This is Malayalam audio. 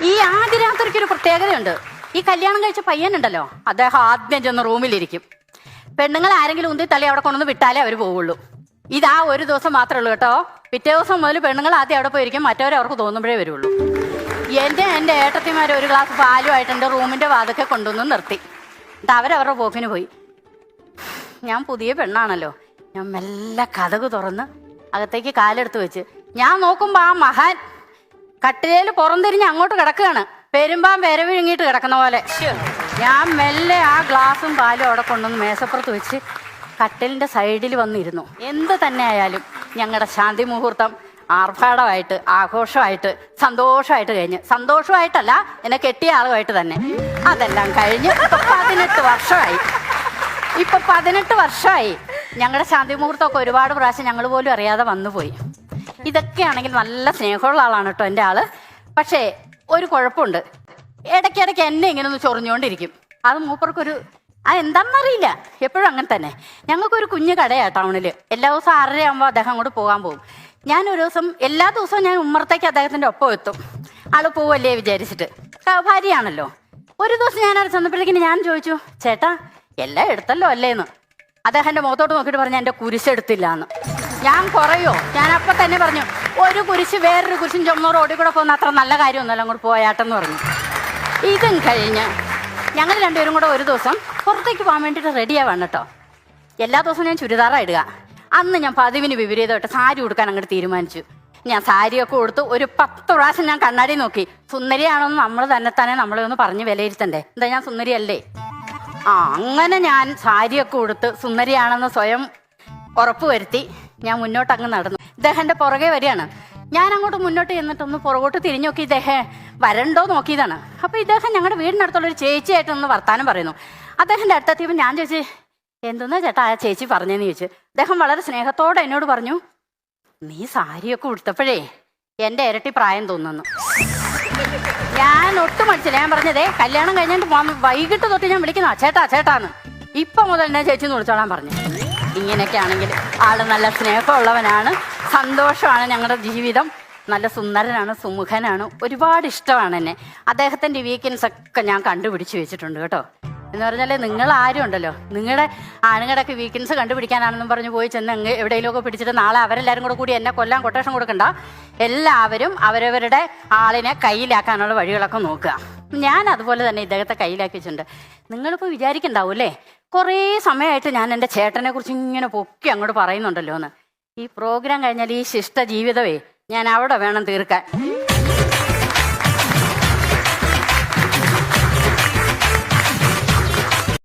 ഈ ആദ്യ രാത്രിക്ക് ഒരു പ്രത്യേകതയുണ്ട്. ഈ കല്യാണം കഴിച്ച പയ്യനുണ്ടല്ലോ, അദ്ദേഹം ആദ്യം ചെന്ന് റൂമിലിരിക്കും. പെണ്ണുങ്ങൾ ആരെങ്കിലും ഉന്തി തള്ളി അവിടെ കൊണ്ടുവന്ന് വിട്ടാലേ അവർ പോവുള്ളൂ. ഇതാ ഒരു ദിവസം മാത്രമേ ഉള്ളൂ കേട്ടോ. പിറ്റേ ദിവസം മുതൽ പെണ്ണുങ്ങൾ ആദ്യം അവിടെ പോയിരിക്കും, മറ്റവരെ അവർക്ക് തോന്നുമ്പോഴേ വരുള്ളൂ. എൻ്റെ ഏട്ടത്തിമാർ ഒരു ഗ്ലാസ് പാലുമായിട്ട് എൻ്റെ റൂമിൻ്റെ വാതൊക്കെ കൊണ്ടുവന്ന് നിർത്തി. എന്നിട്ട് അവരവരുടെ പോക്കിന് പോയി. ഞാൻ പുതിയ പെണ്ണാണല്ലോ, ഞാൻ മെല്ലെ കതക് തുറന്ന് അകത്തേക്ക് കാലെടുത്ത് വെച്ച് ഞാൻ നോക്കുമ്പോൾ ആ മഹാൻ കട്ടിലേൽ പുറംതിരിഞ്ഞ് അങ്ങോട്ട് കിടക്കുകയാണ്, പെരുമ്പാൻ വിരവിഴുങ്ങിയിട്ട് കിടക്കുന്ന പോലെ. ഞാൻ മെല്ലെ ആ ഗ്ലാസും പാലും അവിടെ കൊണ്ടുവന്ന് മേശപ്പുറത്ത് വെച്ച് കട്ടിലിൻ്റെ സൈഡിൽ വന്നിരുന്നു. എന്ത് തന്നെ ആയാലും ഞങ്ങളുടെ ശാന്തി മുഹൂർത്തം ആർഭാടമായിട്ട് ആഘോഷമായിട്ട് സന്തോഷമായിട്ട് കഴിഞ്ഞ്, സന്തോഷമായിട്ടല്ല എന്നെ കെട്ടിയ ആളുമായിട്ട് തന്നെ. അതെല്ലാം കഴിഞ്ഞ് ഇപ്പൊ 18 വർഷമായി. ഞങ്ങളുടെ ശാന്തി മുഹൂർത്തമൊക്കെ ഒരുപാട് പ്രാവശ്യം ഞങ്ങൾ പോലും അറിയാതെ വന്നുപോയി. ഇതൊക്കെയാണെങ്കിൽ നല്ല സ്നേഹമുള്ള ആളാണ് കേട്ടോ എൻ്റെ ആള്. പക്ഷേ ഒരു കുഴപ്പമുണ്ട്, ഇടയ്ക്കിടയ്ക്ക് എന്നെ ഇങ്ങനെ ഒന്ന് ചൊറിഞ്ഞുകൊണ്ടിരിക്കും. അത് മൂപ്പർക്കൊരു എന്താണെന്നറിയില്ല, എപ്പോഴും അങ്ങനെ തന്നെ. ഞങ്ങൾക്കൊരു കുഞ്ഞു കടയാണ് ടൗണിൽ. എല്ലാ ദിവസവും 6:30 ആകുമ്പോൾ അദ്ദേഹം അങ്ങോട്ട് പോകാൻ പോകും. ഞാനൊരു ദിവസം എല്ലാ ദിവസവും ഞാൻ ഉമ്മറത്തേക്ക് അദ്ദേഹത്തിൻ്റെ ഒപ്പം എത്തും, ആൾ പോവല്ലേ വിചാരിച്ചിട്ട്. ഭാര്യയാണല്ലോ. ഒരു ദിവസം ഞാൻ അവിടെ ചെന്നപ്പോഴേക്കിന് ഞാൻ ചോദിച്ചു, ചേട്ടാ എല്ലാം എടുത്തല്ലോ അല്ലേന്ന്. അദ്ദേഹൻ്റെ മുഖത്തോട്ട് നോക്കിയിട്ട് പറഞ്ഞു, എൻ്റെ കുരിശെടുത്തില്ല എന്ന്. ഞാൻ കുറയോ? ഞാൻ അപ്പം തന്നെ പറഞ്ഞു, ഒരു കുരിശ് വേറൊരു കുരിശും ചുമന്ന റോഡിൽ കൂടെ പോകുന്ന അത്ര നല്ല കാര്യമൊന്നുമല്ല, അങ്ങോട്ട് പോയാട്ടെന്ന് പറഞ്ഞു. ഇതും കഴിഞ്ഞ് ഞങ്ങൾ രണ്ടുപേരും കൂടെ ഒരു ദിവസം പുറത്തേക്ക് പോകാൻ വേണ്ടിയിട്ട് റെഡിയാവാണ് കേട്ടോ. എല്ലാ ദിവസവും ഞാൻ ചുരിദാറാണ് ഇടുക. അന്ന് ഞാൻ പതിവിന് വിപരീതമായിട്ട് സാരി ഉടുക്കാൻ അങ്ങോട്ട് തീരുമാനിച്ചു. ഞാൻ സാരിയൊക്കെ കൊടുത്ത് ഒരു 10 പ്രാവശ്യം ഞാൻ കണ്ണാടി നോക്കി. സുന്ദരിയാണോന്ന് നമ്മൾ തന്നെ നമ്മളെ ഒന്ന് പറഞ്ഞ് വിലയിരുത്തണ്ടേ, എന്താ ഞാൻ സുന്ദരിയല്ലേ? അങ്ങനെ ഞാൻ സാരിയൊക്കെ ഉടുത്ത് സുന്ദരിയാണെന്ന് സ്വയം ഉറപ്പ് വരുത്തി ഞാൻ മുന്നോട്ട് അങ്ങ് നടന്നു. ഇദ്ദേഹൻ്റെ പുറകെ വരികയാണ്. ഞാൻ അങ്ങോട്ട് മുന്നോട്ട് ചെന്നിട്ടൊന്ന് പുറകോട്ട് തിരിഞ്ഞു നോക്കി, ഇദ്ദേഹം വരണ്ടോ നോക്കിയതാണ്. അപ്പോൾ ഇദ്ദേഹം ഞങ്ങളുടെ വീടിനടുത്തുള്ളൊരു ചേച്ചിയായിട്ടൊന്ന് വർത്താനം പറയുന്നു. അദ്ദേഹത്തിൻ്റെ അടുത്തെത്തിയപ്പോൾ ഞാൻ ചോദിച്ചു, എന്തെന്നാ ചേട്ടാ ആ ചേച്ചി പറഞ്ഞതെന്ന് ചോദിച്ചു. അദ്ദേഹം വളരെ സ്നേഹത്തോടെ എന്നോട് പറഞ്ഞു, നീ സാരിയൊക്കെ ഉടുത്തപ്പോഴേ എൻ്റെ ഇരട്ടി പ്രായം തോന്നുന്നു. ഞാൻ ഒട്ടും മടിച്ചില്ല. ഞാൻ പറഞ്ഞതേ കല്യാണം കഴിഞ്ഞിട്ട് വൈകിട്ട് തൊട്ട് ഞാൻ വിളിക്കുന്ന ചേട്ടാന്ന്. ഇപ്പം മുതൽ എന്നെ ചേച്ചി എന്ന് വിളിച്ചോളാൻ പറഞ്ഞു. ഇങ്ങനെയൊക്കെ ആണെങ്കിൽ ആള് നല്ല സ്നേഹമുള്ളവനാണ്, സന്തോഷമാണ്. ഞങ്ങളുടെ ജീവിതം നല്ല സുന്ദരനാണ്, സുമുഖനാണ്, ഒരുപാട് ഇഷ്ടമാണ് എന്നെ. അദ്ദേഹത്തിൻ്റെ വീക്കെൻഡ്സ് ഒക്കെ ഞാൻ കണ്ടുപിടിച്ച് വെച്ചിട്ടുണ്ട് കേട്ടോ. എന്ന് പറഞ്ഞാൽ നിങ്ങൾ ആരും ഉണ്ടല്ലോ, നിങ്ങളുടെ ആണുങ്ങളുടെയൊക്കെ വീക്കെൻഡ്സ് കണ്ടുപിടിക്കാനാണെന്നും പറഞ്ഞ് പോയി ചെന്ന് എവിടെയെങ്കിലുമൊക്കെ പിടിച്ചിട്ട് നാളെ അവരെല്ലാവരും കൂടി എന്നെ കൊല്ലാൻ കൊട്ടേഷൻ കൊടുക്കണ്ട. എല്ലാവരും അവരവരുടെ ആളിനെ കയ്യിലാക്കാനുള്ള വഴികളൊക്കെ നോക്കുക. ഞാൻ അതുപോലെ തന്നെ ഇദ്ദേഹത്തെ കയ്യിലാക്കി വെച്ചിട്ടുണ്ട്. നിങ്ങളിപ്പോൾ വിചാരിക്കണ്ടാവും അല്ലേ, കുറേ സമയമായിട്ട് ഞാൻ എൻ്റെ ചേട്ടനെ കുറിച്ച് ഇങ്ങനെ പൊക്കി അങ്ങോട്ട് പറയുന്നുണ്ടല്ലോ എന്ന്. ഈ പ്രോഗ്രാം കഴിഞ്ഞാൽ ഈ ശിഷ്ട ജീവിതമേ ഞാൻ അവിടെ വേണം തീർക്കാൻ.